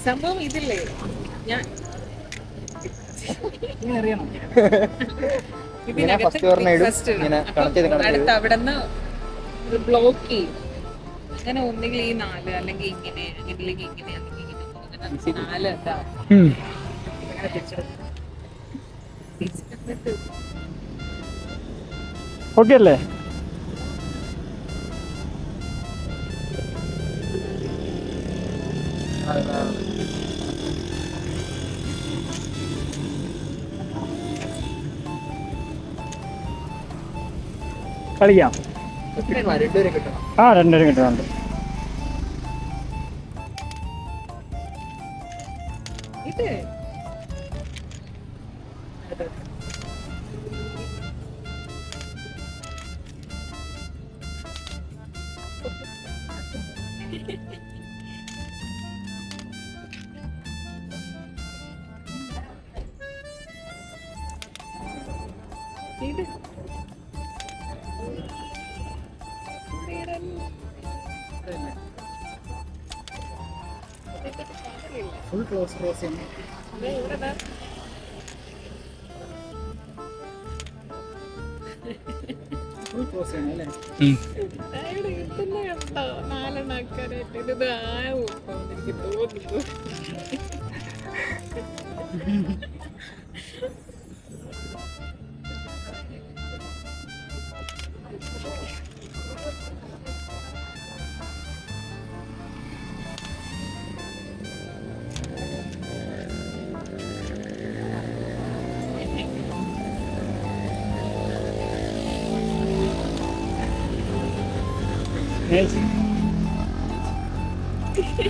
സംഭവം ഇതില്ലേ ഞാൻ അടുത്ത് അവിടെ നിന്ന് ബ്ലോക്ക് ചെയ്യും. അങ്ങനെ ഒന്നുകിൽ ഈ 4 അല്ലെങ്കിൽ ഇങ്ങനെ അല്ലെങ്കിൽ ഇങ്ങനെ അല്ലെങ്കിൽ ഇങ്ങനെ 4 എന്താ ഓക്കെ അല്ലേ? കളിക്കാം. ആ 2 പേരും കിട്ടുന്നുണ്ട്. ഇത് ഫുൾ ക്ലോസ് അല്ലേ? നാലെണ്ണാക്കാനായിട്ട് ഇത് ആവും എനിക്ക് തോന്നുന്നു.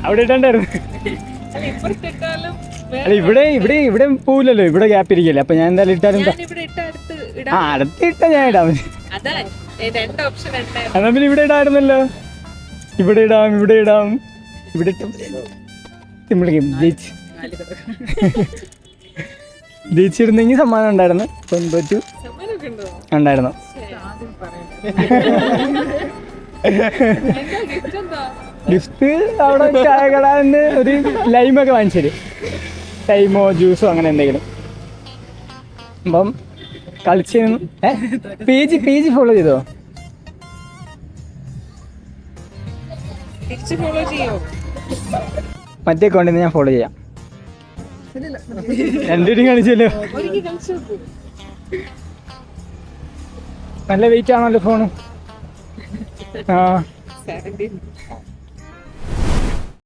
അവിടെ ഇട്ടണ്ടായിരുന്നു. ഇപ്പുറത്തിട്ടാലും അല്ല ഇവിടെ പോവില്ലല്ലോ, ഇവിടെ ഗ്യാപ്പ് ഇരിക്കല്ലേ. അപ്പൊ ഞാൻ എന്തായാലും ഇട്ടാലും അടുത്ത് ഇട്ട ഞാൻ ഇടാം. എന്നാ പിന്നെ ഇവിടെ ഇടായിരുന്നല്ലോ. ഇവിടെ ഇടാം ഇവിടെ ഇട്ട് ജയിച്ചിരുന്നെങ്കിൽ സമ്മാനം ഉണ്ടായിരുന്നു. തോറ്റു ഉണ്ടായിരുന്നു. ഗിഫ്റ്റ് അവിടെ ചായ കടാന്ന് ഒരു ലൈമൊക്കെ വാങ്ങിച്ചു, ലൈമോ ജ്യൂസോ അങ്ങനെ എന്തെങ്കിലും. അപ്പം കളിച്ച് പേജ് ഫോളോ ചെയ്തോ? മറ്റേ അക്കൗണ്ടിൽ ഞാൻ ഫോളോ ചെയ്യാം. 2 പേരും കളിച്ചല്ലോ. നല്ല വെയിറ്റ് ആണല്ലോ ഫോണ്. ആ